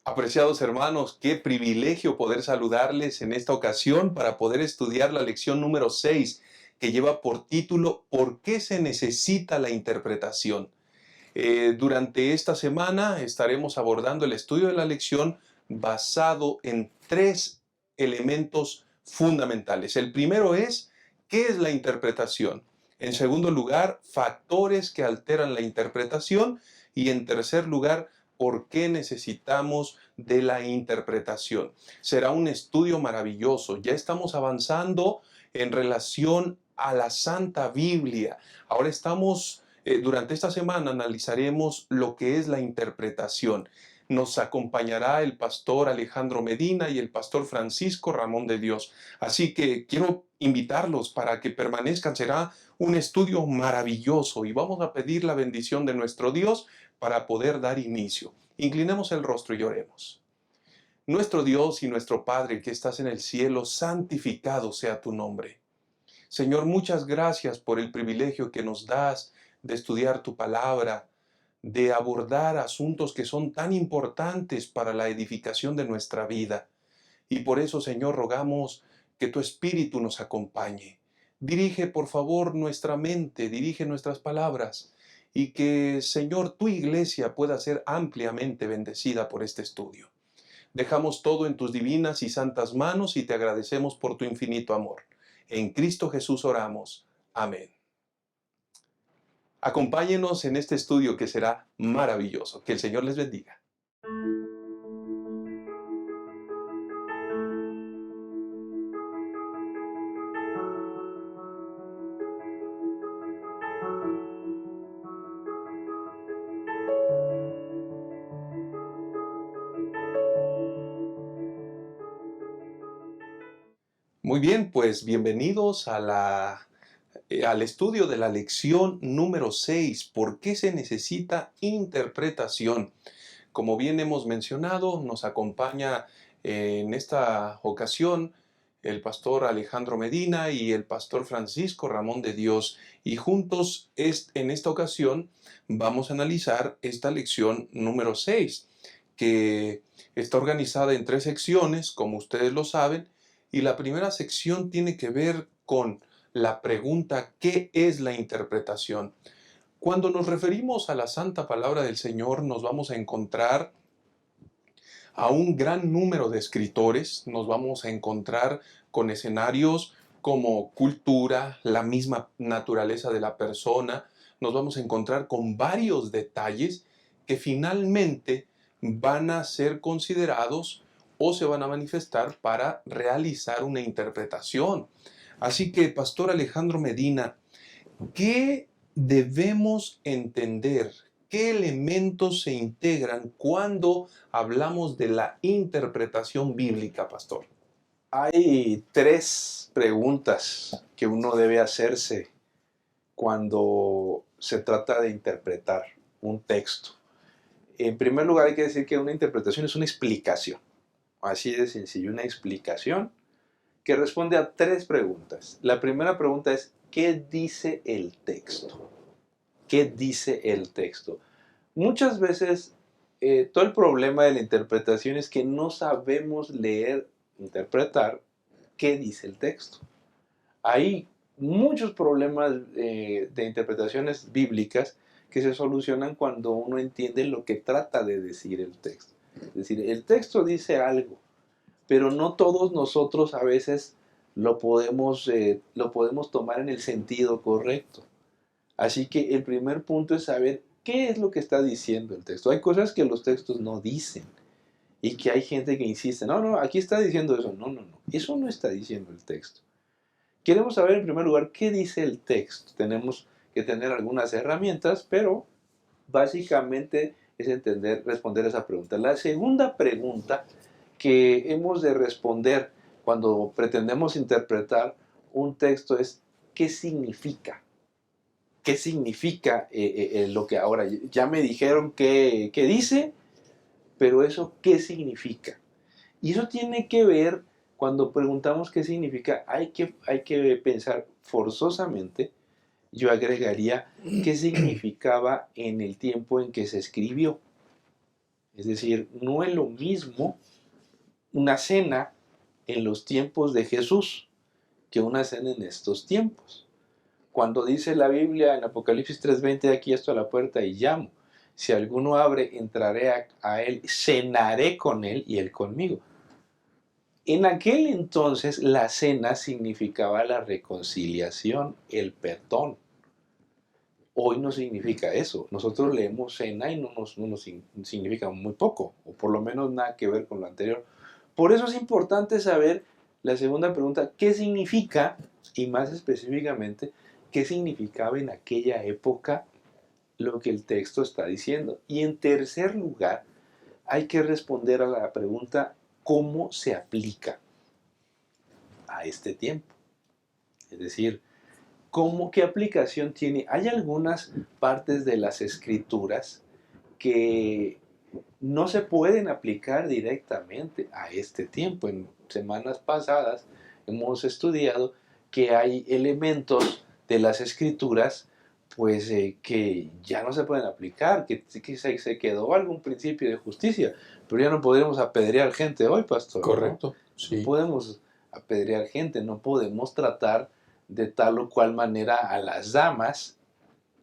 Apreciados hermanos, qué privilegio poder saludarles en esta ocasión para poder estudiar la lección número 6 que lleva por título ¿Por qué se necesita la interpretación? Durante esta semana estaremos abordando el estudio de la lección basado en tres elementos fundamentales. El primero es, ¿qué es la interpretación? En segundo lugar, factores que alteran la interpretación. Y en tercer lugar, ¿por qué necesitamos de la interpretación? Será un estudio maravilloso. Ya estamos avanzando en relación a la Santa Biblia. Ahora durante esta semana analizaremos lo que es la interpretación. Nos acompañará el pastor Alejandro Medina y el pastor Francisco Ramón de Dios. Así que quiero invitarlos para que permanezcan. Será un estudio maravilloso y vamos a pedir la bendición de nuestro Dios para poder dar inicio. Inclinemos el rostro y oremos. Nuestro Dios y nuestro Padre que estás en el cielo, santificado sea tu nombre. Señor, muchas gracias por el privilegio que nos das de estudiar tu palabra, de abordar asuntos que son tan importantes para la edificación de nuestra vida. Y por eso, Señor, rogamos que tu Espíritu nos acompañe. Dirige, por favor, nuestra mente, dirige nuestras palabras y que, Señor, tu iglesia pueda ser ampliamente bendecida por este estudio. Dejamos todo en tus divinas y santas manos y te agradecemos por tu infinito amor. En Cristo Jesús oramos. Amén. Acompáñenos en este estudio que será maravilloso. Que el Señor les bendiga. Muy bien, pues bienvenidos al estudio de la lección número 6. ¿Por qué se necesita interpretación? Como bien hemos mencionado, nos acompaña en esta ocasión el pastor Alejandro Medina y el pastor Francisco Ramón de Dios. Y juntos en esta ocasión vamos a analizar esta lección número 6, que está organizada en tres secciones, como ustedes lo saben. Y la primera sección tiene que ver con la pregunta ¿qué es la interpretación? Cuando nos referimos a la santa palabra del Señor, nos vamos a encontrar a un gran número de escritores, nos vamos a encontrar con escenarios como cultura, la misma naturaleza de la persona, nos vamos a encontrar con varios detalles que finalmente van a ser considerados o se van a manifestar para realizar una interpretación. Así que, Pastor Alejandro Medina, ¿qué debemos entender? ¿Qué elementos se integran cuando hablamos de la interpretación bíblica, pastor? Hay tres preguntas que uno debe hacerse cuando se trata de interpretar un texto. En primer lugar, hay que decir que una interpretación es una explicación, así de sencillo, una explicación que responde a tres preguntas. La primera pregunta es, ¿qué dice el texto? ¿Qué dice el texto? Muchas veces todo el problema de la interpretación es que no sabemos leer, interpretar qué dice el texto. Hay muchos problemas de interpretaciones bíblicas que se solucionan cuando uno entiende lo que trata de decir el texto. Es decir, el texto dice algo, pero no todos nosotros a veces lo podemos tomar en el sentido correcto. Así que el primer punto es saber qué es lo que está diciendo el texto. Hay cosas que los textos no dicen y que hay gente que insiste, no, aquí está diciendo eso. No, eso no está diciendo el texto. Queremos saber en primer lugar qué dice el texto. Tenemos que tener algunas herramientas, pero básicamente es responder esa pregunta. La segunda pregunta que hemos de responder cuando pretendemos interpretar un texto es ¿qué significa? ¿Qué significa lo que ahora ya me dijeron que dice? Pero eso ¿qué significa? Y eso tiene que ver, cuando preguntamos qué significa, hay que pensar forzosamente, yo agregaría, qué significaba en el tiempo en que se escribió. Es decir, no es lo mismo una cena en los tiempos de Jesús que una cena en estos tiempos. Cuando dice la Biblia en Apocalipsis 3:20, aquí estoy a la puerta y llamo. Si alguno abre, entraré a él, cenaré con él y él conmigo. En aquel entonces la cena significaba la reconciliación, el perdón. Hoy no significa eso. Nosotros leemos cena y no nos significa muy poco, o por lo menos nada que ver con lo anterior. Por eso es importante saber la segunda pregunta, ¿qué significa? Y más específicamente, ¿qué significaba en aquella época lo que el texto está diciendo? Y en tercer lugar, hay que responder a la pregunta, ¿cómo se aplica a este tiempo? Es decir, ¿qué aplicación tiene? Hay algunas partes de las escrituras que no se pueden aplicar directamente a este tiempo. En semanas pasadas hemos estudiado que hay elementos de las escrituras pues que ya no se pueden aplicar, que se quedó algún principio de justicia, pero ya no podemos apedrear gente hoy, pastor, ¿no? Correcto, No sí. podemos apedrear gente, no podemos tratar de tal o cual manera a las damas,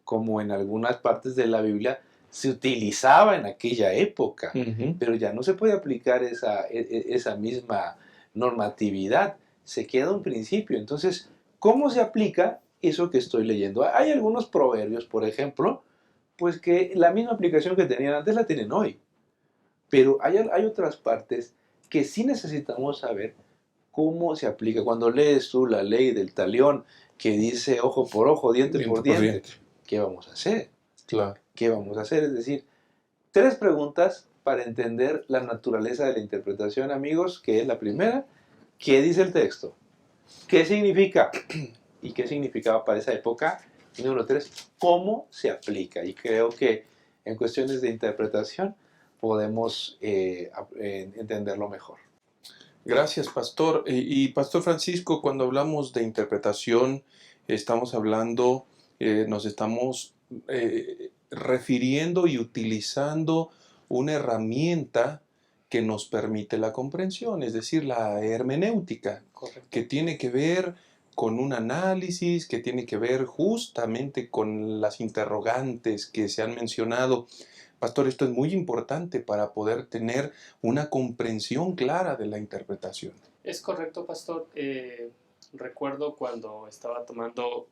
como en algunas partes de la Biblia se utilizaba en aquella época, Ujú. pero ya no se puede aplicar esa misma normatividad, se queda un principio. Entonces, ¿cómo se aplica eso que estoy leyendo? Hay algunos proverbios, por ejemplo, pues que la misma aplicación que tenían antes la tienen hoy, pero hay otras partes que sí necesitamos saber cómo se aplica. Cuando lees tú la ley del talión que dice ojo por ojo, diente por Diente por diente, diente. ¿qué vamos a hacer? Claro. ¿Qué vamos a hacer? Es decir, tres preguntas para entender la naturaleza de la interpretación, amigos, que es la primera, ¿qué dice el texto? ¿Qué significa? ¿Y qué significaba para esa época? Y número tres, ¿cómo se aplica? Y creo que en cuestiones de interpretación podemos entenderlo mejor. Gracias, pastor. Y pastor Francisco, cuando hablamos de interpretación, estamos hablando, nos estamos refiriendo y utilizando una herramienta que nos permite la comprensión, es decir, la hermenéutica, Correcto. que tiene que ver con un análisis, que tiene que ver justamente con las interrogantes que se han mencionado. Pastor, esto es muy importante para poder tener una comprensión clara de la interpretación. Es correcto, pastor. Recuerdo cuando estaba tomando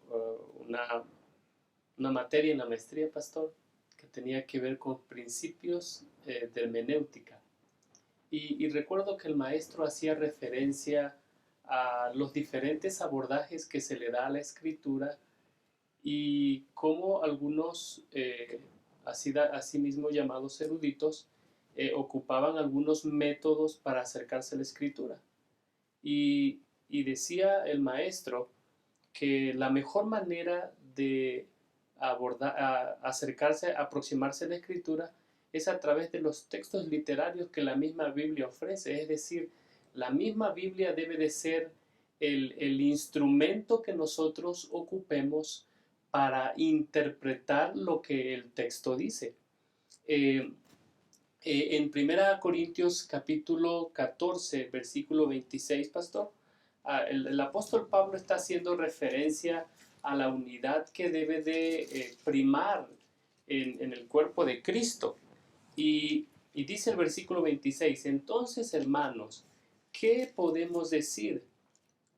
una materia en la maestría, pastor, que tenía que ver con principios de hermenéutica. Y recuerdo que el maestro hacía referencia a los diferentes abordajes que se le da a la escritura y cómo algunos, así mismo llamados eruditos, ocupaban algunos métodos para acercarse a la escritura. Y decía el maestro que la mejor manera de acercarse, aproximarse a la escritura es a través de los textos literarios que la misma Biblia ofrece. Es decir, la misma Biblia debe de ser el instrumento que nosotros ocupemos para interpretar lo que el texto dice. Eh, en 1 Corintios capítulo 14, versículo 26, pastor, el apóstol Pablo está haciendo referencia a la unidad que debe de primar en el cuerpo de Cristo. Y dice el versículo 26, entonces, hermanos, ¿qué podemos decir?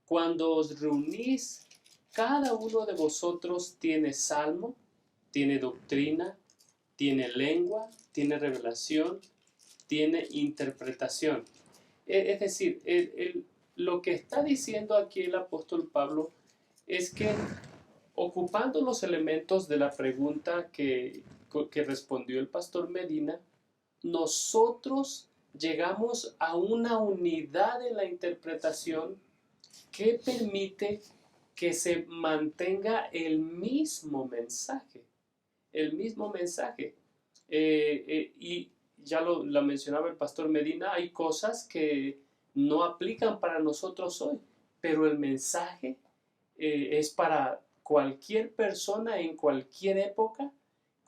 Cuando os reunís, cada uno de vosotros tiene salmo, tiene doctrina, tiene lengua, tiene revelación, tiene interpretación. Es decir, lo que está diciendo aquí el apóstol Pablo es que ocupando los elementos de la pregunta que respondió el pastor Medina, nosotros llegamos a una unidad en la interpretación que permite que se mantenga el mismo mensaje. El mismo mensaje. Y ya lo mencionaba el pastor Medina, hay cosas que no aplican para nosotros hoy, pero el mensaje es para cualquier persona en cualquier época,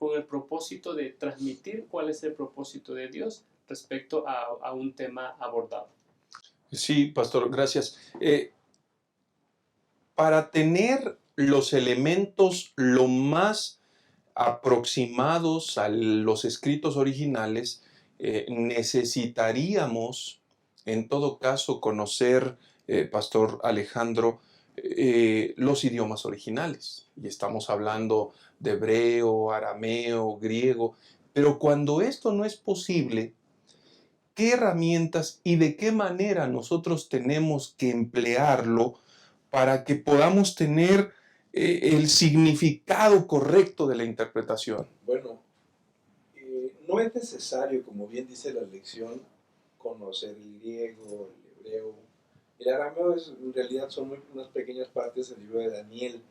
con el propósito de transmitir cuál es el propósito de Dios respecto a un tema abordado. Sí, pastor, gracias. Para tener los elementos lo más aproximados a los escritos originales, necesitaríamos, en todo caso, conocer, Pastor Alejandro, los idiomas originales. Y estamos hablando de hebreo, arameo, griego. Pero cuando esto no es posible, ¿qué herramientas y de qué manera nosotros tenemos que emplearlo para que podamos tener el significado correcto de la interpretación? Bueno, no es necesario, como bien dice la lección, conocer el griego, el hebreo. El arameo en realidad son unas pequeñas partes del libro de Daniel.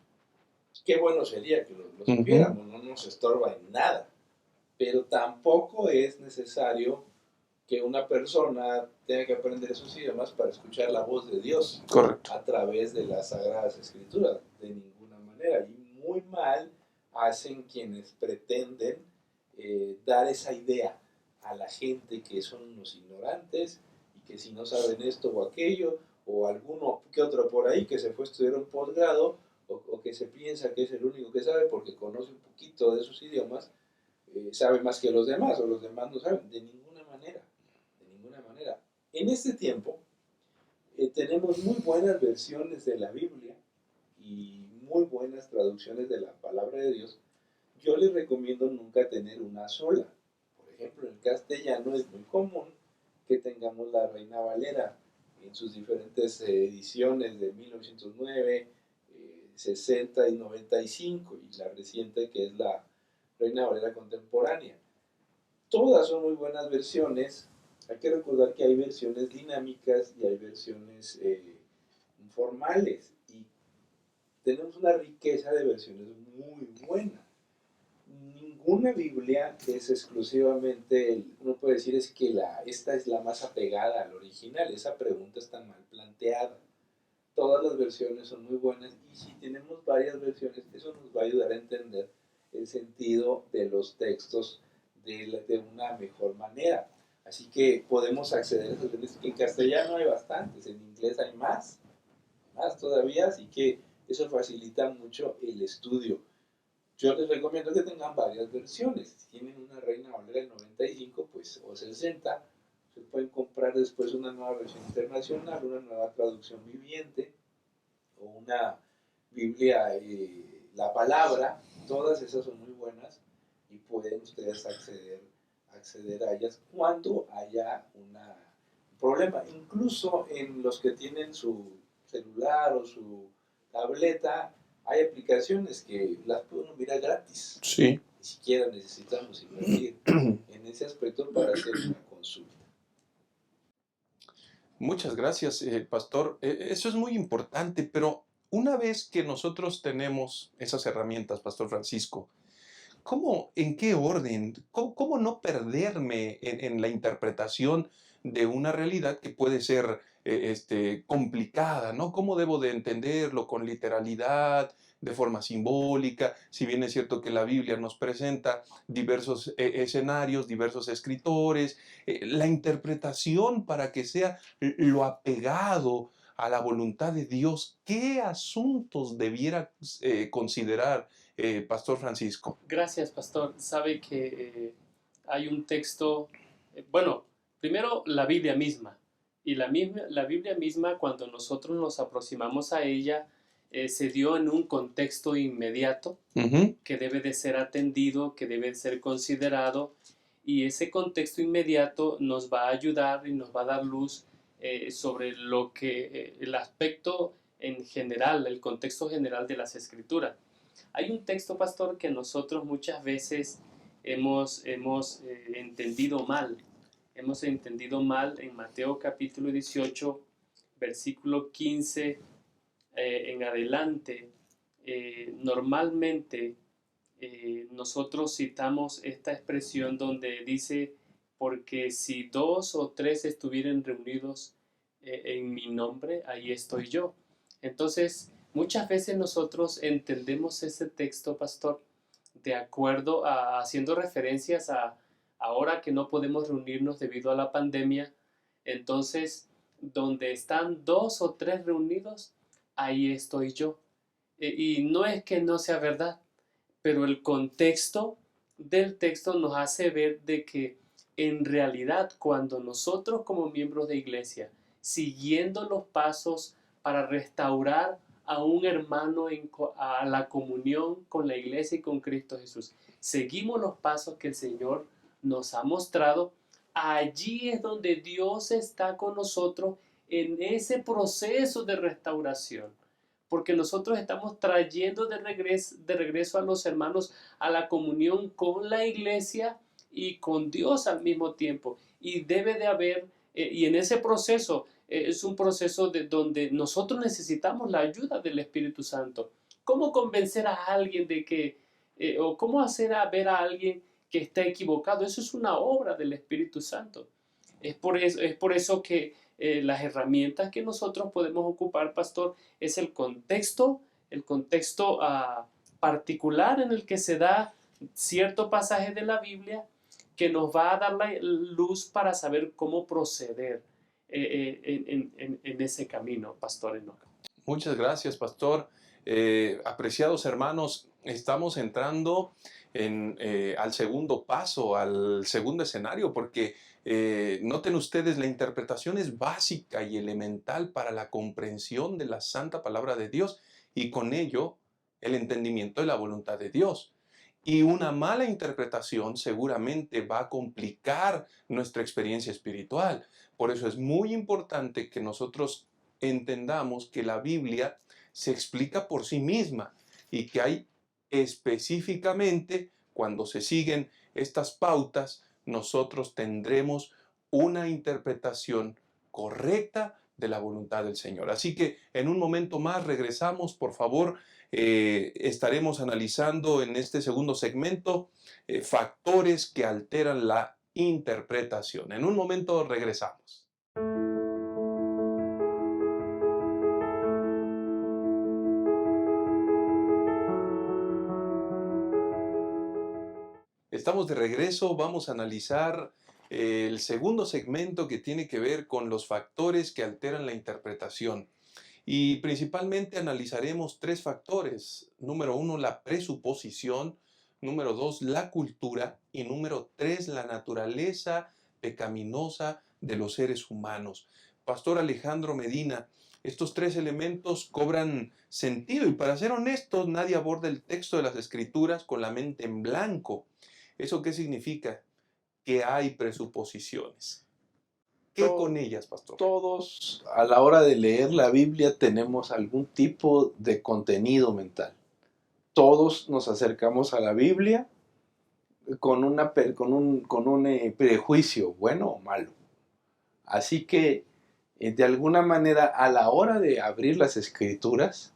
Qué bueno sería que lo supiéramos, no nos estorba en nada. Pero tampoco es necesario que una persona tenga que aprender esos idiomas para escuchar la voz de Dios. Correcto. A través de las Sagradas Escrituras, de ninguna manera. Y muy mal hacen quienes pretenden dar esa idea a la gente que son unos ignorantes y que si no saben esto o aquello, o alguno que otro por ahí que se fue a estudiar un posgrado, o que se piensa que es el único que sabe porque conoce un poquito de esos idiomas, sabe más que los demás, o los demás no saben. De ninguna manera, de ninguna manera. En este tiempo tenemos muy buenas versiones de la Biblia y muy buenas traducciones de la palabra de Dios. Yo les recomiendo nunca tener una sola. Por ejemplo, en el castellano es muy común que tengamos la Reina Valera en sus diferentes ediciones de 1909, 60 y 95, y la reciente que es la Reina Valera contemporánea. Todas son muy buenas versiones. Hay que recordar que hay versiones dinámicas y hay versiones formales, y tenemos una riqueza de versiones muy buena. Ninguna Biblia es exclusivamente, uno puede decir es que esta es la más apegada al original. Esa pregunta está mal planteada. Todas las versiones son muy buenas, y si tenemos varias versiones, eso nos va a ayudar a entender el sentido de los textos de una mejor manera. Así que podemos acceder a esas versiones. En castellano hay bastantes, en inglés hay más todavía, así que eso facilita mucho el estudio. Yo les recomiendo que tengan varias versiones. Si tienen una Reina Valera del 95, pues, o 60, se pueden comprar después una nueva versión internacional, una nueva traducción viviente, o una Biblia, la palabra. Todas esas son muy buenas y pueden ustedes acceder a ellas cuando haya un problema. Incluso en los que tienen su celular o su tableta, hay aplicaciones que las pueden mirar gratis. Sí. Ni siquiera necesitamos invertir en ese aspecto para hacer una consulta. Muchas gracias, pastor. Eso es muy importante, pero una vez que nosotros tenemos esas herramientas, Pastor Francisco, ¿cómo, en qué orden, cómo no perderme en la interpretación de una realidad que puede ser complicada, ¿no? ¿Cómo debo de entenderlo con literalidad, de forma simbólica? Si bien es cierto que la Biblia nos presenta diversos escenarios, diversos escritores, la interpretación para que sea lo apegado a la voluntad de Dios, ¿qué asuntos debiera considerar, Pastor Francisco? Gracias, pastor. Sabe que hay un texto, bueno, primero la Biblia misma. Y la Biblia misma, cuando nosotros nos aproximamos a ella, se dio en un contexto inmediato que debe de ser atendido, que debe de ser considerado. Y ese contexto inmediato nos va a ayudar y nos va a dar luz sobre lo que el aspecto en general, el contexto general de las Escrituras. Hay un texto, pastor, que nosotros muchas veces hemos entendido mal. Hemos entendido mal en Mateo capítulo 18, versículo 15 en adelante. Normalmente nosotros citamos esta expresión donde dice, porque si 2 o 3 estuvieran reunidos en mi nombre, ahí estoy yo. Entonces, muchas veces nosotros entendemos ese texto, pastor, de acuerdo a haciendo referencias a ahora que no podemos reunirnos debido a la pandemia, entonces donde están 2 o 3 reunidos, ahí estoy yo. Y no es que no sea verdad, pero el contexto del texto nos hace ver de que en realidad cuando nosotros como miembros de iglesia, siguiendo los pasos para restaurar a un hermano a la comunión con la iglesia y con Cristo Jesús, seguimos los pasos que el Señor nos ha mostrado, allí es donde Dios está con nosotros en ese proceso de restauración, porque nosotros estamos trayendo de regreso a los hermanos a la comunión con la iglesia y con Dios al mismo tiempo. Y debe de haber, y en ese proceso, es un proceso de donde nosotros necesitamos la ayuda del Espíritu Santo. ¿Cómo convencer a alguien de que, o cómo hacer a ver a alguien que está equivocado? Eso es una obra del Espíritu Santo. Es por eso que las herramientas que nosotros podemos ocupar, pastor, es el contexto particular en el que se da cierto pasaje de la Biblia que nos va a dar la luz para saber cómo proceder en ese camino, pastor Enoch. Muchas gracias, pastor. Apreciados hermanos, estamos entrando al segundo paso, al segundo escenario, porque noten ustedes, la interpretación es básica y elemental para la comprensión de la santa palabra de Dios y con ello el entendimiento de la voluntad de Dios. Y una mala interpretación seguramente va a complicar nuestra experiencia espiritual. Por eso es muy importante que nosotros entendamos que la Biblia se explica por sí misma y que hay específicamente, cuando se siguen estas pautas, nosotros tendremos una interpretación correcta de la voluntad del Señor. Así que en un momento más regresamos, por favor. Estaremos analizando en este segundo segmento factores que alteran la interpretación. En un momento regresamos. Estamos de regreso, vamos a analizar el segundo segmento que tiene que ver con los factores que alteran la interpretación. Y principalmente analizaremos 3 factores. Número 1, la presuposición. Número 2, la cultura. Y número 3, la naturaleza pecaminosa de los seres humanos. Pastor Alejandro Medina, estos 3 elementos cobran sentido y para ser honestos, nadie aborda el texto de las Escrituras con la mente en blanco. ¿Eso qué significa? Que hay presuposiciones. ¿Qué con ellas, pastor? Todos a la hora de leer la Biblia tenemos algún tipo de contenido mental. Todos nos acercamos a la Biblia con un prejuicio, bueno o malo. Así que, de alguna manera, a la hora de abrir las Escrituras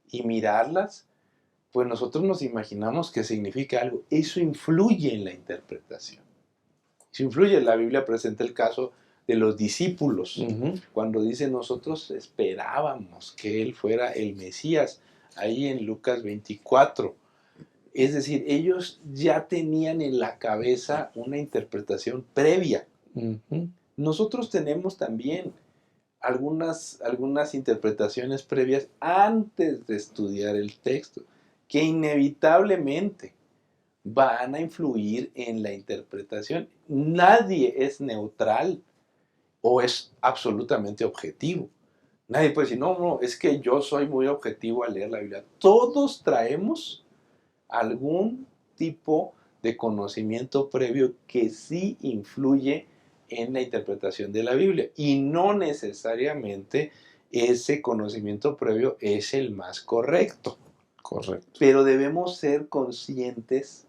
y mirarlas, pues nosotros nos imaginamos que significa algo. Eso influye en la interpretación. Eso influye. La Biblia presenta el caso de los discípulos, cuando dice nosotros esperábamos que Él fuera el Mesías, ahí en Lucas 24. Es decir, ellos ya tenían en la cabeza una interpretación previa. Nosotros tenemos también algunas interpretaciones previas antes de estudiar el texto, que inevitablemente van a influir en la interpretación. Nadie es neutral o es absolutamente objetivo. Nadie puede decir, no, es que yo soy muy objetivo al leer la Biblia. Todos traemos algún tipo de conocimiento previo que sí influye en la interpretación de la Biblia. Y no necesariamente ese conocimiento previo es el más correcto. Correcto. Pero debemos ser conscientes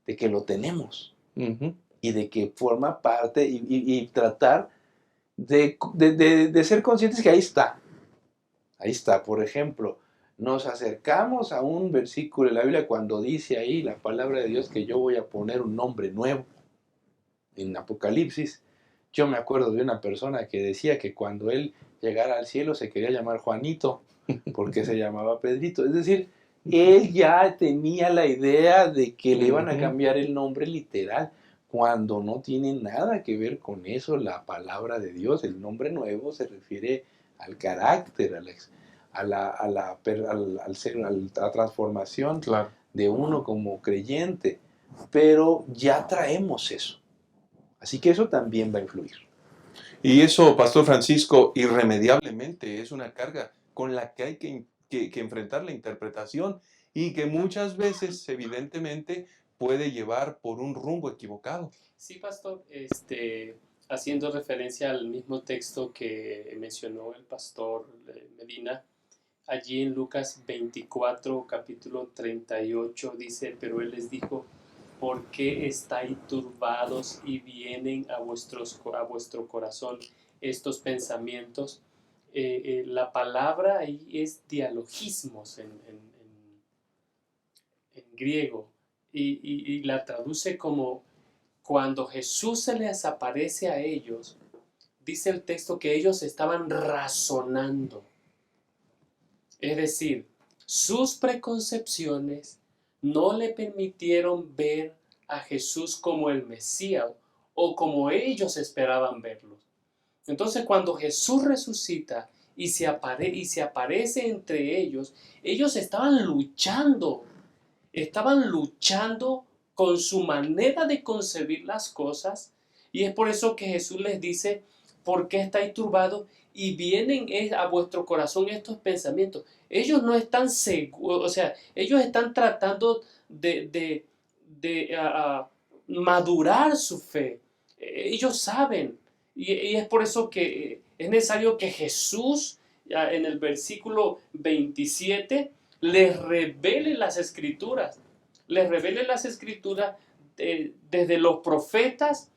de que lo tenemos. Y de que forma parte y tratar de ser conscientes que ahí está. Ahí está. Por ejemplo, nos acercamos a un versículo de la Biblia cuando dice ahí la palabra de Dios que yo voy a poner un nombre nuevo. En Apocalipsis, yo me acuerdo de una persona que decía que cuando él llegara al cielo se quería llamar Juanito porque se llamaba Pedrito. Es decir, Él ya tenía la idea de que le iban a Ujú. cambiar el nombre literal, cuando no tiene nada que ver con eso la palabra de Dios. El nombre nuevo se refiere al carácter, a la transformación Claro. de uno como creyente. Pero ya traemos eso. Así que eso también va a influir. Y eso, Pastor Francisco, irremediablemente es una carga con la que hay que enfrentar la interpretación y que muchas veces, evidentemente, puede llevar por un rumbo equivocado. Sí, pastor, haciendo referencia al mismo texto que mencionó el pastor Medina, allí en Lucas 24, capítulo 38, dice, pero él les dijo, ¿por qué estáis turbados y vienen a vuestro corazón estos pensamientos? La palabra ahí es dialogismos en griego y la traduce como cuando Jesús se les aparece a ellos, dice el texto que ellos estaban razonando. Es decir, sus preconcepciones no le permitieron ver a Jesús como el Mesías o como ellos esperaban verlo. Entonces, cuando Jesús resucita y se aparece entre ellos estaban luchando con su manera de concebir las cosas, y es por eso que Jesús les dice, ¿por qué estáis turbados? Y vienen a vuestro corazón estos pensamientos. Ellos no están seguros, o sea, ellos están tratando de madurar su fe. Ellos saben, y es por eso que es necesario que Jesús, en el versículo 27, les revele las escrituras. Les revele las escrituras desde los profetas,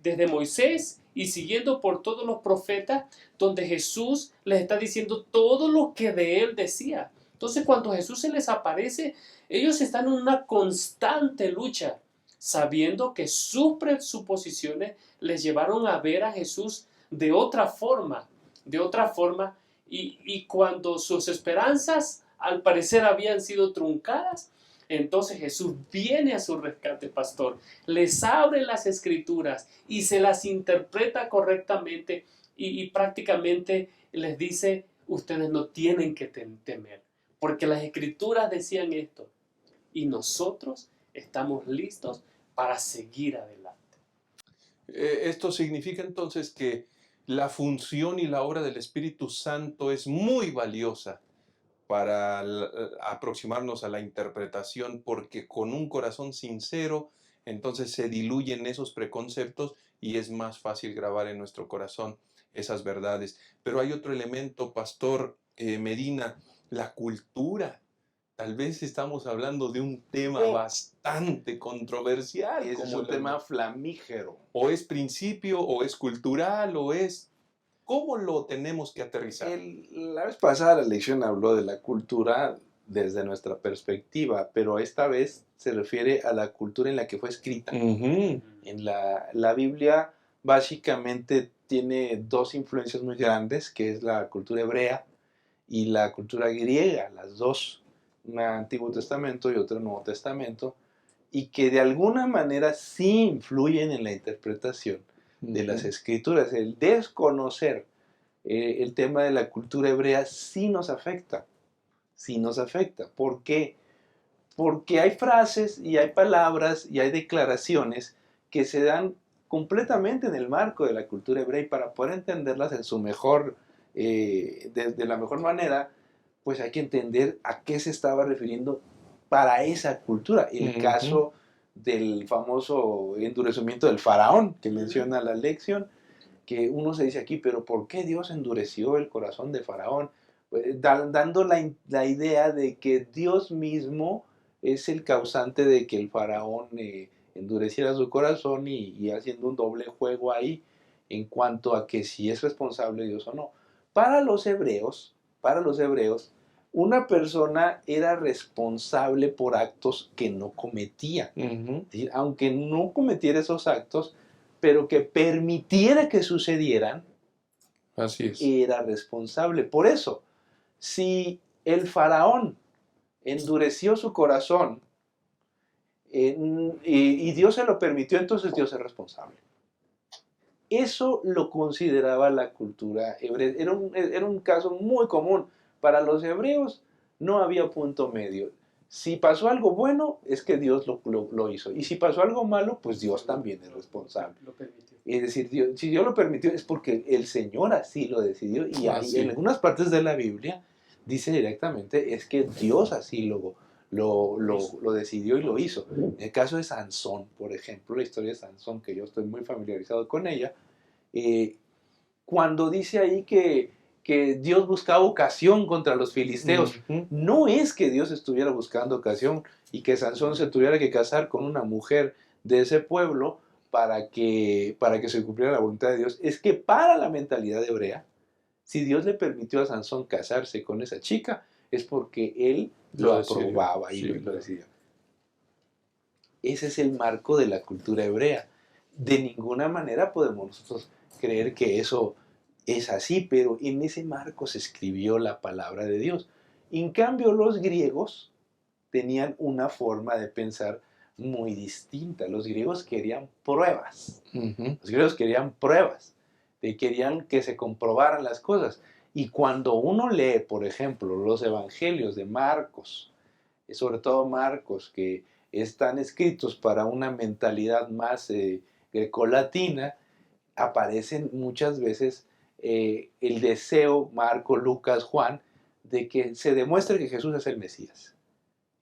desde Moisés y siguiendo por todos los profetas, donde Jesús les está diciendo todo lo que de él decía. Entonces, cuando Jesús se les aparece, ellos están en una constante lucha, sabiendo que sus presuposiciones les llevaron a ver a Jesús de otra forma, y cuando sus esperanzas al parecer habían sido truncadas, entonces Jesús viene a su rescate, pastor, les abre las escrituras y se las interpreta correctamente y prácticamente les dice, ustedes no tienen que temer, porque las escrituras decían esto y nosotros estamos listos para seguir adelante. Esto significa entonces que la función y la obra del Espíritu Santo es muy valiosa para aproximarnos a la interpretación, porque con un corazón sincero, entonces se diluyen esos preconceptos y es más fácil grabar en nuestro corazón esas verdades. Pero hay otro elemento, Pastor Medina, la cultura. Tal vez estamos hablando de un tema bastante controversial. Ese es como un tema flamígero. O es principio, o es cultural, o es... ¿Cómo lo tenemos que aterrizar? La vez pasada la lección habló de la cultura desde nuestra perspectiva, pero esta vez se refiere a la cultura en la que fue escrita. Ujú. En la Biblia básicamente tiene dos influencias muy grandes, que es la cultura hebrea y la cultura griega, las dos, un Antiguo Testamento y otro Nuevo Testamento, y que de alguna manera sí influyen en la interpretación de las Ujú. escrituras. El desconocer el tema de la cultura hebrea sí nos afecta, sí nos afecta. ¿Por qué? Porque hay frases y hay palabras y hay declaraciones que se dan completamente en el marco de la cultura hebrea, y para poder entenderlas en su mejor, de la mejor manera, pues hay que entender a qué se estaba refiriendo para esa cultura. El Ujú. caso del famoso endurecimiento del faraón que menciona la lección, que uno se dice aquí, pero ¿por qué Dios endureció el corazón de Faraón? Pues, dando la idea de que Dios mismo es el causante de que el Faraón endureciera su corazón, y haciendo un doble juego ahí en cuanto a que si es responsable Dios o no. Para los hebreos, una persona era responsable por actos que no cometía. Ujú. Es decir, aunque no cometiera esos actos, pero que permitiera que sucedieran, Así es. era responsable. Por eso, si el faraón endureció su corazón y Dios se lo permitió, entonces Dios es responsable. Eso lo consideraba la cultura hebrea. Era un caso muy común. Para los hebreos no había punto medio. Si pasó algo bueno, es que Dios lo hizo. Y si pasó algo malo, pues Dios también es responsable. Lo permitió. Es decir, si Dios lo permitió es porque el Señor así lo decidió. Y Así. en algunas partes de la Biblia dice directamente, es que Dios así lo decidió y lo hizo. En el caso de Sansón, por ejemplo, la historia de Sansón, que yo estoy muy familiarizado con ella, cuando dice ahí que Dios buscaba ocasión contra los filisteos, no es que Dios estuviera buscando ocasión y que Sansón se tuviera que casar con una mujer de ese pueblo para que se cumpliera la voluntad de Dios. Es que para la mentalidad hebrea, si Dios le permitió a Sansón casarse con esa chica, es porque él lo aprobaba y lo decidió. Ese es el marco de la cultura hebrea. De ninguna manera podemos nosotros creer que eso es así, pero en ese marco se escribió la palabra de Dios. En cambio, los griegos tenían una forma de pensar muy distinta. Los griegos querían pruebas. Los griegos querían pruebas. Querían que se comprobaran las cosas. Y cuando uno lee, por ejemplo, los evangelios de Marcos, sobre todo Marcos, que están escritos para una mentalidad más grecolatina, aparecen muchas veces el deseo, Marco, Lucas, Juan, de que se demuestre que Jesús es el Mesías.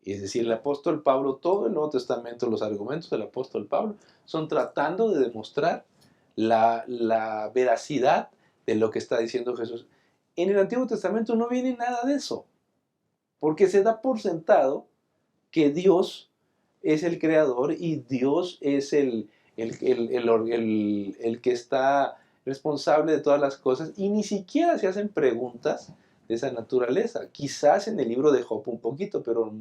Es decir, el apóstol Pablo, todo el Nuevo Testamento, los argumentos del apóstol Pablo, son tratando de demostrar la veracidad de lo que está diciendo Jesús. En el Antiguo Testamento no viene nada de eso, porque se da por sentado que Dios es el creador y Dios es el que está responsable de todas las cosas, y ni siquiera se hacen preguntas de esa naturaleza. Quizás en el libro de Job un poquito, pero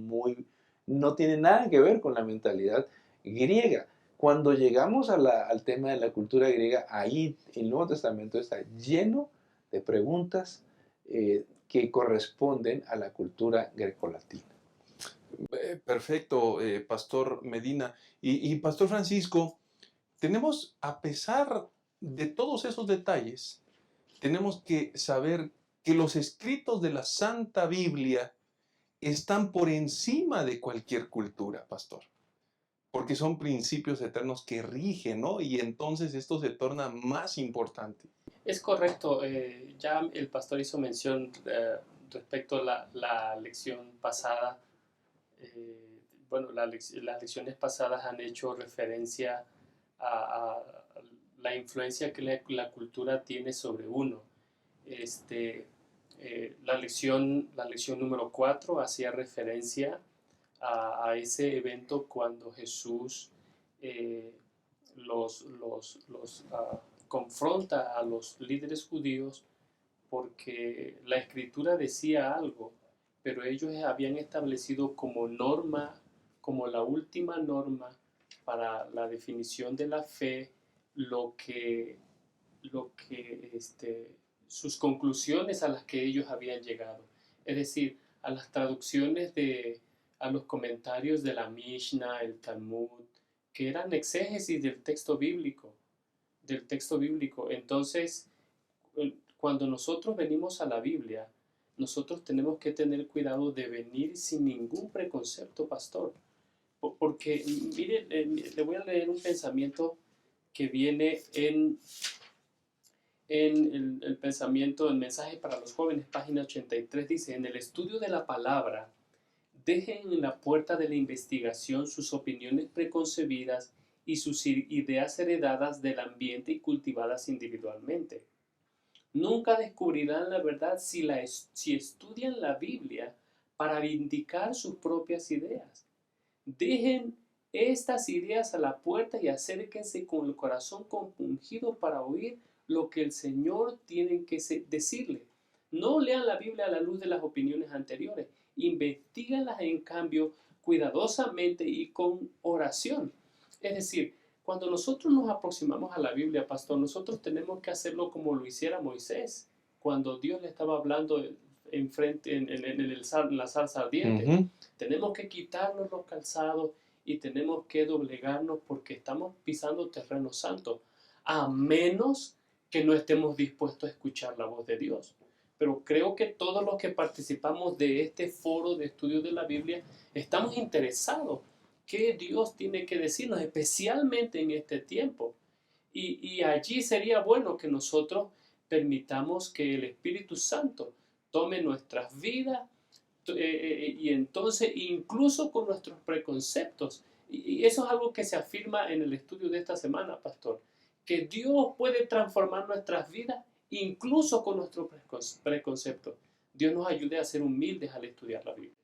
no tiene nada que ver con la mentalidad griega. Cuando llegamos al tema de la cultura griega, ahí el Nuevo Testamento está lleno de preguntas que corresponden a la cultura grecolatina. Perfecto, Pastor Medina. Y Pastor Francisco, tenemos, a pesar de todos esos detalles, tenemos que saber que los escritos de la Santa Biblia están por encima de cualquier cultura, Pastor, porque son principios eternos que rigen, ¿no? Y entonces esto se torna más importante. Es correcto. Ya el pastor hizo mención respecto a la lección pasada. Bueno, las lecciones pasadas han hecho referencia a la influencia que la cultura tiene sobre uno. La lección número 4 hacía referencia a ese evento cuando Jesús confronta a los líderes judíos porque la escritura decía algo, pero ellos habían establecido como norma, como la última norma para la definición de la fe, sus conclusiones a las que ellos habían llegado. Es decir, a las traducciones a los comentarios de la Mishnah, el Talmud, que eran exégesis del texto bíblico. Entonces, cuando nosotros venimos a la Biblia, nosotros tenemos que tener cuidado de venir sin ningún preconcepto, pastor. Porque, mire, le voy a leer un pensamiento que viene en el pensamiento, el mensaje para los jóvenes, página 83, dice: en el estudio de la palabra, dejen en la puerta de la investigación sus opiniones preconcebidas y sus ideas heredadas del ambiente y cultivadas individualmente. Nunca descubrirán la verdad si estudian la Biblia para vindicar sus propias ideas. Dejen estas ideas a la puerta y acérquense con el corazón compungido para oír lo que el Señor tiene que decirle. No lean la Biblia a la luz de las opiniones anteriores. Investíganlas, en cambio, cuidadosamente y con oración. Es decir, cuando nosotros nos aproximamos a la Biblia, pastor, nosotros tenemos que hacerlo como lo hiciera Moisés, cuando Dios le estaba hablando enfrente, en la zarza ardiente. Ujú. Tenemos que quitarnos los calzados y tenemos que doblegarnos porque estamos pisando terreno santo, a menos que no estemos dispuestos a escuchar la voz de Dios. Pero creo que todos los que participamos de este foro de estudio de la Biblia estamos interesados qué Dios tiene que decirnos, especialmente en este tiempo. Y allí sería bueno que nosotros permitamos que el Espíritu Santo tome nuestras vidas y entonces incluso con nuestros preconceptos. Y eso es algo que se afirma en el estudio de esta semana, pastor, que Dios puede transformar nuestras vidas incluso con nuestros preconceptos. Dios nos ayude a ser humildes al estudiar la Biblia.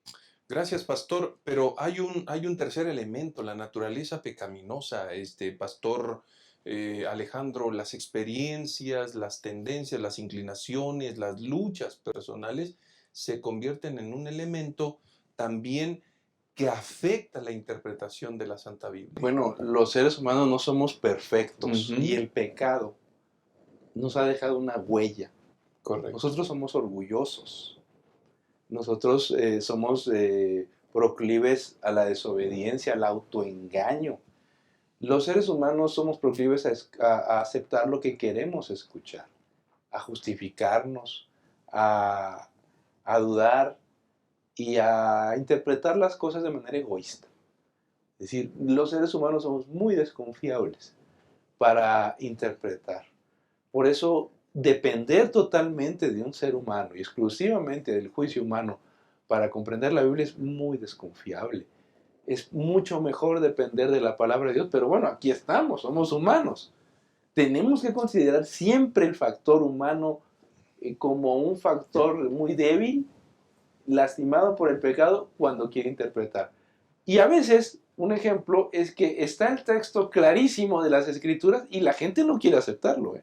Gracias, pastor. Pero hay un tercer elemento, la naturaleza pecaminosa, pastor Alejandro, las experiencias, las tendencias, las inclinaciones, las luchas personales se convierten en un elemento también que afecta la interpretación de la Santa Biblia. Bueno, los seres humanos no somos perfectos Ujú. y el pecado nos ha dejado una huella. Correcto. Nosotros somos orgullosos. Nosotros somos proclives a la desobediencia, al autoengaño. Los seres humanos somos proclives a aceptar lo que queremos escuchar, a justificarnos, a dudar y a interpretar las cosas de manera egoísta. Es decir, los seres humanos somos muy desconfiables para interpretar. Por eso, depender totalmente de un ser humano y exclusivamente del juicio humano para comprender la Biblia es muy desconfiable. Es mucho mejor depender de la palabra de Dios, pero bueno, aquí estamos, somos humanos. Tenemos que considerar siempre el factor humano como un factor muy débil, lastimado por el pecado cuando quiere interpretar. Y a veces, un ejemplo es que está el texto clarísimo de las Escrituras y la gente no quiere aceptarlo.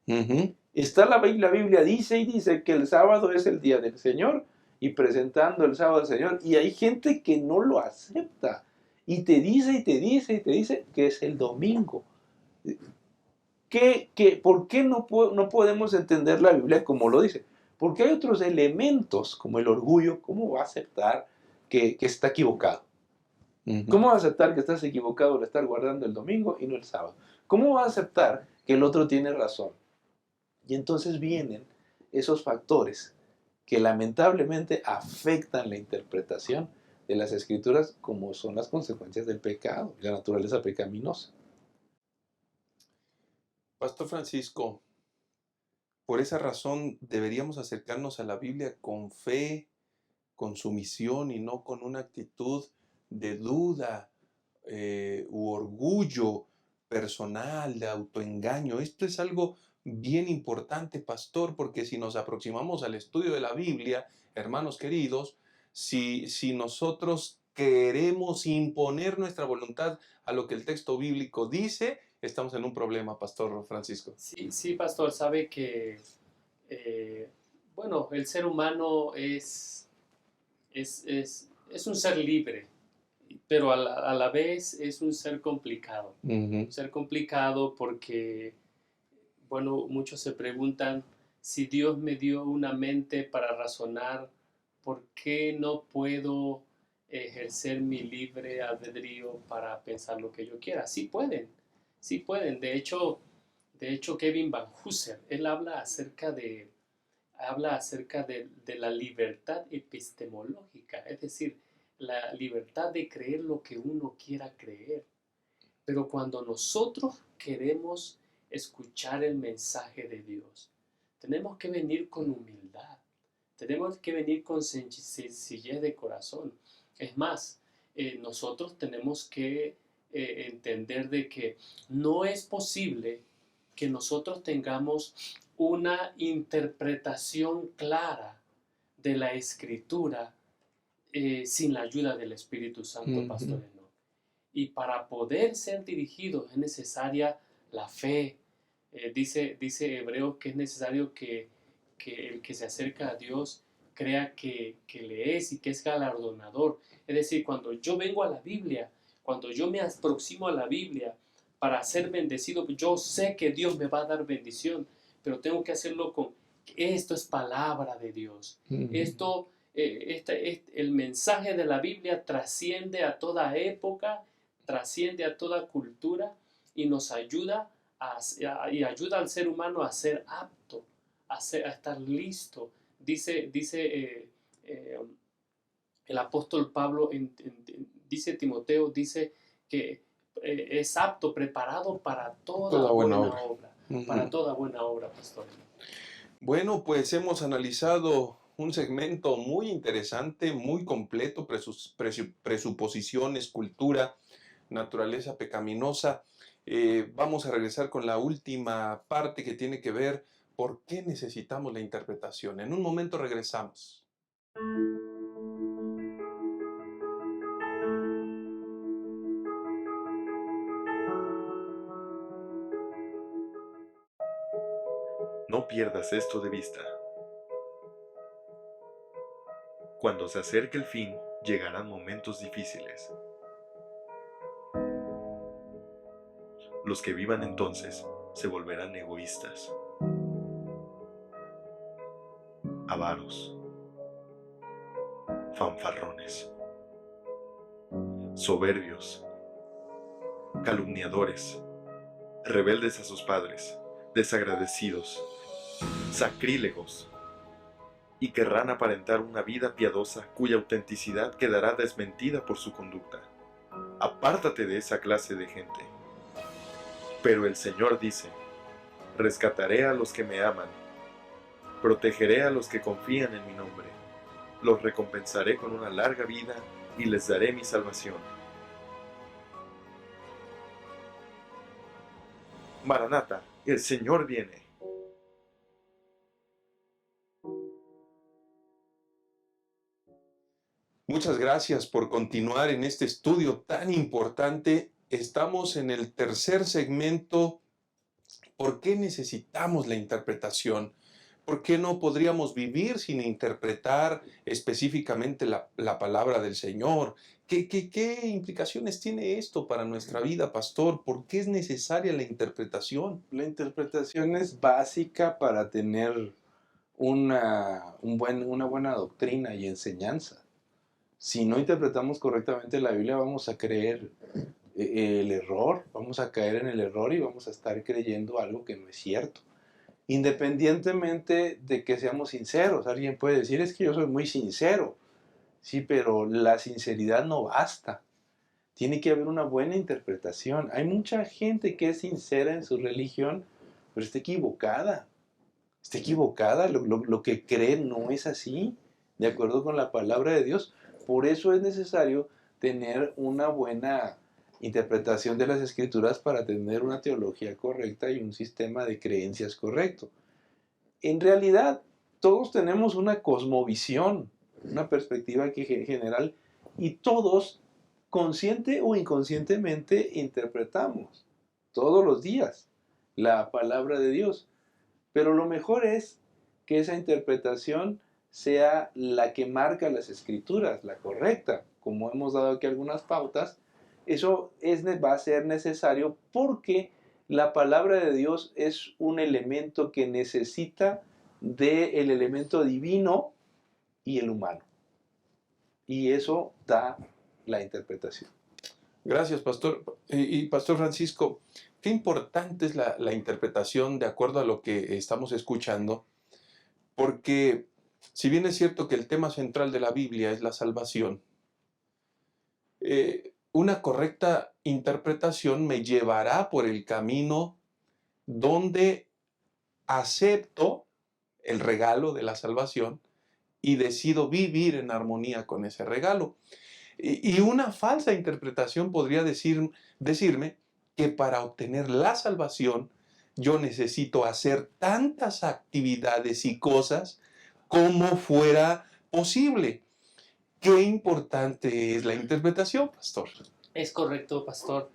Ujú. Está la Biblia dice y dice que el sábado es el día del Señor y presentando el sábado al Señor y hay gente que no lo acepta y te dice y te dice y te dice que es el domingo. ¿Por qué no podemos entender la Biblia como lo dice? Porque hay otros elementos como el orgullo. ¿Cómo va a aceptar que está equivocado? Ujú. ¿Cómo va a aceptar que estás equivocado al estar guardando el domingo y no el sábado? ¿Cómo va a aceptar que el otro tiene razón? Y entonces vienen esos factores que lamentablemente afectan la interpretación de las Escrituras, como son las consecuencias del pecado, la naturaleza pecaminosa. Pastor Francisco, por esa razón deberíamos acercarnos a la Biblia con fe, con sumisión y no con una actitud de duda u orgullo personal, de autoengaño. Esto es algo bien importante, pastor, porque si nos aproximamos al estudio de la Biblia, hermanos queridos, si nosotros queremos imponer nuestra voluntad a lo que el texto bíblico dice, estamos en un problema, pastor Francisco. Sí, sí, pastor, sabe que, bueno, el ser humano es un ser libre, pero a la vez es un ser complicado. Ujú. Un ser complicado porque, bueno, muchos se preguntan, si Dios me dio una mente para razonar, ¿por qué no puedo ejercer mi libre albedrío para pensar lo que yo quiera? Sí pueden, sí pueden. De hecho Kevin Van Hooser, él habla acerca de la libertad epistemológica, es decir, la libertad de creer lo que uno quiera creer. Pero cuando nosotros queremos escuchar el mensaje de Dios, tenemos que venir con humildad, tenemos que venir con sencillez de corazón. Es más, nosotros tenemos que entender de que no es posible que nosotros tengamos una interpretación clara de la Escritura sin la ayuda del Espíritu Santo, Pastor Ujú. Enoch. Y para poder ser dirigidos es necesaria la fe. Dice Hebreos que es necesario que el que se acerca a Dios crea que le es y que es galardonador. Es decir, cuando yo vengo a la Biblia, cuando yo me aproximo a la Biblia para ser bendecido, yo sé que Dios me va a dar bendición, pero tengo que hacerlo con esto es palabra de Dios. Esto, el mensaje de la Biblia trasciende a toda época, trasciende a toda cultura y nos ayuda y ayuda al ser humano a ser apto, a estar listo. Dice el apóstol Pablo, dice Timoteo, dice que es apto, preparado para toda buena obra. Para toda buena obra, pastor. Bueno, pues hemos analizado un segmento muy interesante, muy completo, presuposiciones, cultura, naturaleza pecaminosa. Vamos a regresar con la última parte que tiene que ver por qué necesitamos la interpretación. En un momento regresamos. No pierdas esto de vista. Cuando se acerque el fin, llegarán momentos difíciles. Los que vivan entonces se volverán egoístas, avaros, fanfarrones, soberbios, calumniadores, rebeldes a sus padres, desagradecidos, sacrílegos, y querrán aparentar una vida piadosa cuya autenticidad quedará desmentida por su conducta. Apártate de esa clase de gente. Pero el Señor dice: rescataré a los que me aman, protegeré a los que confían en mi nombre, los recompensaré con una larga vida y les daré mi salvación. Maranata, el Señor viene. Muchas gracias por continuar en este estudio tan importante. Estamos en el tercer segmento. ¿Por qué necesitamos la interpretación? ¿Por qué no podríamos vivir sin interpretar específicamente la palabra del Señor? ¿Qué implicaciones tiene esto para nuestra vida, pastor? ¿Por qué es necesaria la interpretación? La interpretación es básica para tener una buena doctrina y enseñanza. Si no interpretamos correctamente la Biblia, vamos a creer el error, vamos a caer en el error y vamos a estar creyendo algo que no es cierto. Independientemente de que seamos sinceros, alguien puede decir: es que yo soy muy sincero. Sí, pero la sinceridad no basta. Tiene que haber una buena interpretación. Hay mucha gente que es sincera en su religión, pero está equivocada. Está equivocada. Lo que cree no es así, de acuerdo con la palabra de Dios. Por eso es necesario tener una buena interpretación de las Escrituras para tener una teología correcta y un sistema de creencias correcto. En realidad, todos tenemos una cosmovisión, una perspectiva general, y todos, consciente o inconscientemente, interpretamos todos los días la palabra de Dios. Pero lo mejor es que esa interpretación sea la que marca las Escrituras, la correcta. Como hemos dado aquí algunas pautas, eso va a ser necesario porque la palabra de Dios es un elemento que necesita del elemento divino y el humano. Y eso da la interpretación. Gracias, pastor. Y pastor Francisco, qué importante es la interpretación de acuerdo a lo que estamos escuchando, porque si bien es cierto que el tema central de la Biblia es la salvación, una correcta interpretación me llevará por el camino donde acepto el regalo de la salvación y decido vivir en armonía con ese regalo. Y una falsa interpretación podría decirme que para obtener la salvación yo necesito hacer tantas actividades y cosas como fuera posible. Qué importante es la interpretación, pastor. Es correcto, pastor.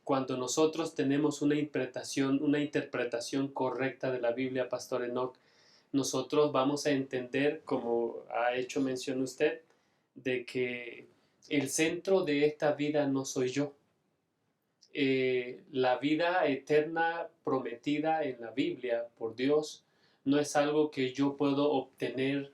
Cuando nosotros tenemos una interpretación correcta de la Biblia, pastor Enoch, nosotros vamos a entender, como ha hecho mención usted, de que el centro de esta vida no soy yo. La vida eterna prometida en la Biblia por Dios no es algo que yo puedo obtener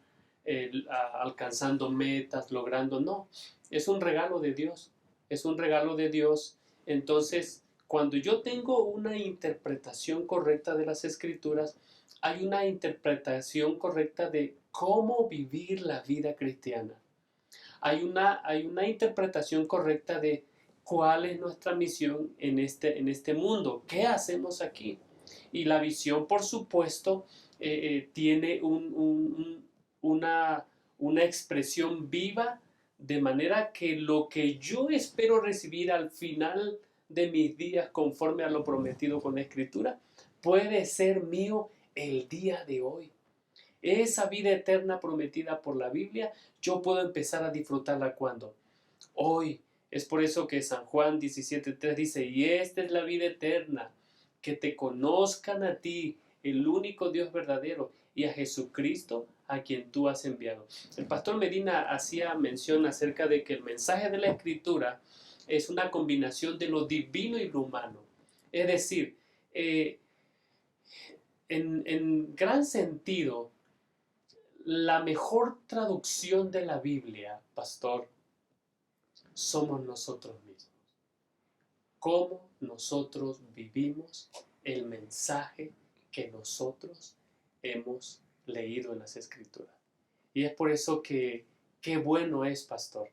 alcanzando metas, logrando, no, es un regalo de Dios, es un regalo de Dios. Entonces, cuando yo tengo una interpretación correcta de las Escrituras, hay una interpretación correcta de cómo vivir la vida cristiana. Hay una interpretación correcta de cuál es nuestra misión en este mundo, qué hacemos aquí. Y la visión, por supuesto, tiene una expresión viva, de manera que lo que yo espero recibir al final de mis días, conforme a lo prometido con la Escritura, puede ser mío el día de hoy. Esa vida eterna prometida por la Biblia, yo puedo empezar a disfrutarla cuando hoy. Es por eso que San Juan 17:3 dice, y esta es la vida eterna, que te conozcan a ti, el único Dios verdadero, y a Jesucristo, a quien tú has enviado. El pastor Medina hacía mención acerca de que el mensaje de la Escritura es una combinación de lo divino y lo humano. Es decir, en gran sentido, la mejor traducción de la Biblia, pastor, somos nosotros mismos. Cómo nosotros vivimos el mensaje que nosotros hemos leído en las Escrituras. Y es por eso que qué bueno es, pastor,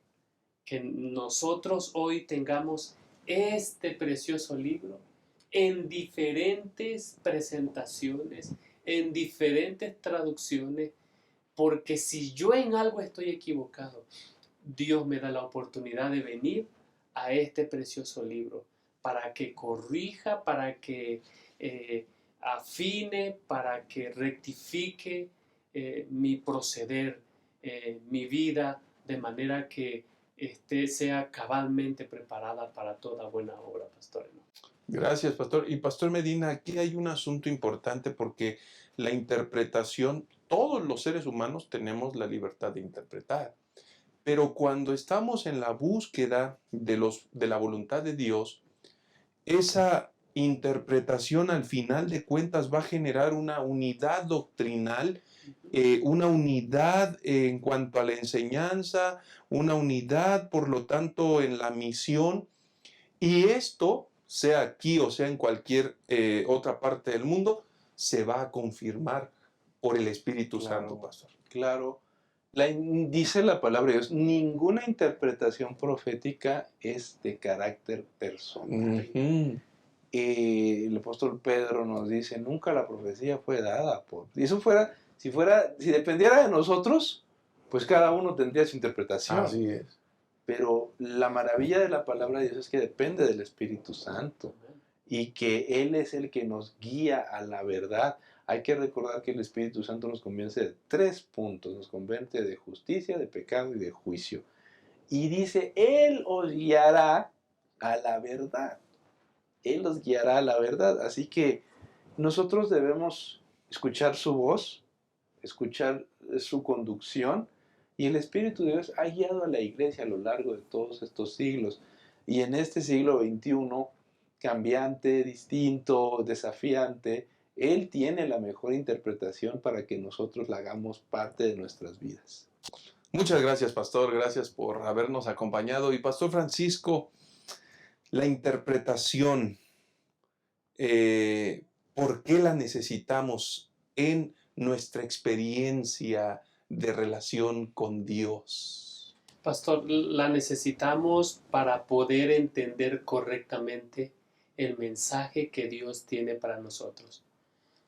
que nosotros hoy tengamos este precioso libro en diferentes presentaciones, en diferentes traducciones, porque si yo en algo estoy equivocado, Dios me da la oportunidad de venir a este precioso libro para que corrija, para que afine, para que rectifique mi proceder, mi vida, de manera que sea cabalmente preparada para toda buena obra, pastor. Gracias, pastor. Y pastor Medina, aquí hay un asunto importante porque la interpretación, todos los seres humanos tenemos la libertad de interpretar, pero cuando estamos en la búsqueda de la voluntad de Dios, esa interpretación al final de cuentas va a generar una unidad doctrinal, una unidad en cuanto a la enseñanza, una unidad, por lo tanto, en la misión. Y esto, sea aquí o sea en cualquier otra parte del mundo, se va a confirmar por el Espíritu Santo, pastor. Claro. Dice la palabra de Dios, ninguna interpretación profética es de carácter personal. El apóstol Pedro nos dice, nunca la profecía fue dada por... Y eso si dependiera de nosotros, pues cada uno tendría su interpretación. Así es. Pero la maravilla de la palabra de Dios es que depende del Espíritu Santo y que Él es el que nos guía a la verdad. Hay que recordar que el Espíritu Santo nos convence de 3 puntos. Nos convence de justicia, de pecado y de juicio. Y dice, Él os guiará a la verdad. Él os guiará a la verdad. Así que nosotros debemos escuchar su voz, escuchar su conducción. Y el Espíritu de Dios ha guiado a la iglesia a lo largo de todos estos siglos. Y en este siglo XXI, cambiante, distinto, desafiante, Él tiene la mejor interpretación para que nosotros la hagamos parte de nuestras vidas. Muchas gracias, pastor. Gracias por habernos acompañado. Y pastor Francisco, la interpretación, ¿por qué la necesitamos en nuestra experiencia de relación con Dios? Pastor, la necesitamos para poder entender correctamente el mensaje que Dios tiene para nosotros.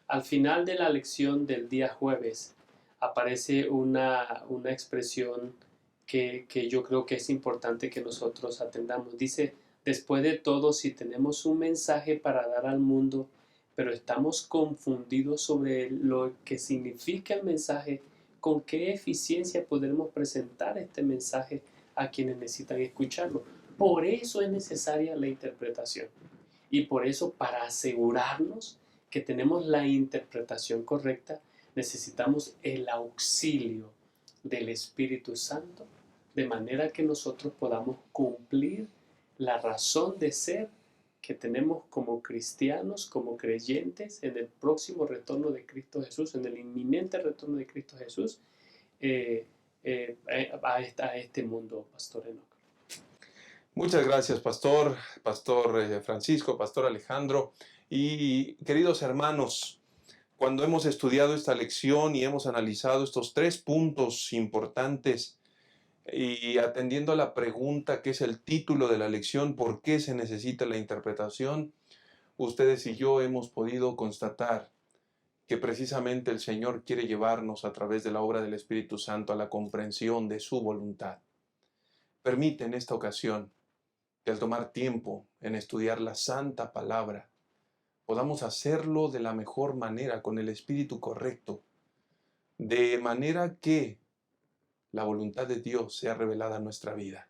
Al final de la lección del día jueves aparece una expresión que yo creo que es importante que nosotros atendamos. Dice, después de todo, si tenemos un mensaje para dar al mundo, pero estamos confundidos sobre lo que significa el mensaje, ¿con qué eficiencia podremos presentar este mensaje a quienes necesitan escucharlo? Por eso es necesaria la interpretación. Y por eso, para asegurarnos que tenemos la interpretación correcta, necesitamos el auxilio del Espíritu Santo, de manera que nosotros podamos cumplir la razón de ser que tenemos como cristianos, como creyentes, en el próximo retorno de Cristo Jesús, en el inminente retorno de Cristo Jesús, a este mundo, Pastor Enoch. Muchas gracias, Pastor Francisco, Pastor Alejandro. Y queridos hermanos, cuando hemos estudiado esta lección y hemos analizado estos 3 puntos importantes, y atendiendo a la pregunta que es el título de la lección, ¿por qué se necesita la interpretación? Ustedes y yo hemos podido constatar que precisamente el Señor quiere llevarnos a través de la obra del Espíritu Santo a la comprensión de su voluntad. Permite en esta ocasión que al tomar tiempo en estudiar la santa palabra, podamos hacerlo de la mejor manera, con el espíritu correcto, de manera que la voluntad de Dios sea revelada en nuestra vida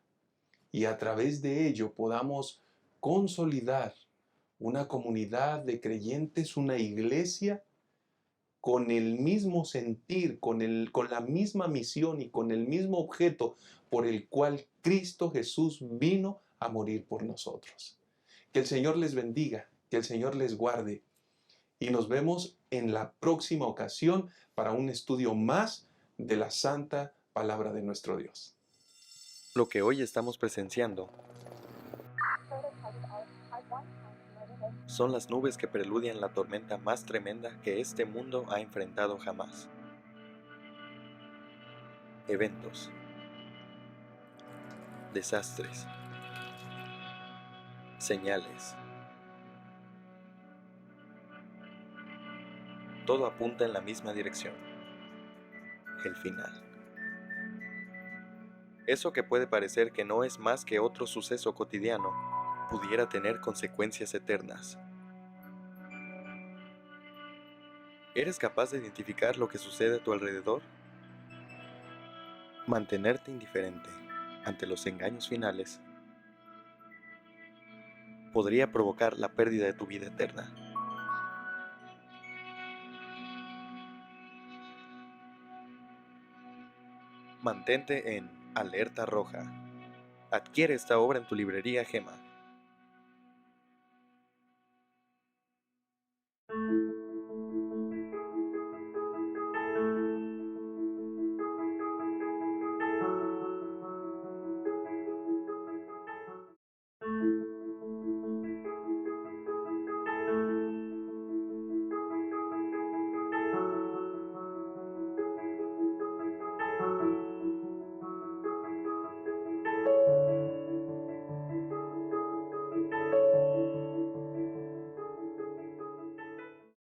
y a través de ello podamos consolidar una comunidad de creyentes, una iglesia con el mismo sentir, con la misma misión y con el mismo objeto por el cual Cristo Jesús vino a morir por nosotros. Que el Señor les bendiga, que el Señor les guarde y nos vemos en la próxima ocasión para un estudio más de la santa palabra de nuestro Dios. Lo que hoy estamos presenciando son las nubes que preludian la tormenta más tremenda que este mundo ha enfrentado jamás. Eventos, desastres, señales. Todo apunta en la misma dirección: el final. Eso que puede parecer que no es más que otro suceso cotidiano, pudiera tener consecuencias eternas. ¿Eres capaz de identificar lo que sucede a tu alrededor? Mantenerte indiferente ante los engaños finales podría provocar la pérdida de tu vida eterna. Mantente en alerta roja. Adquiere esta obra en tu librería Gema.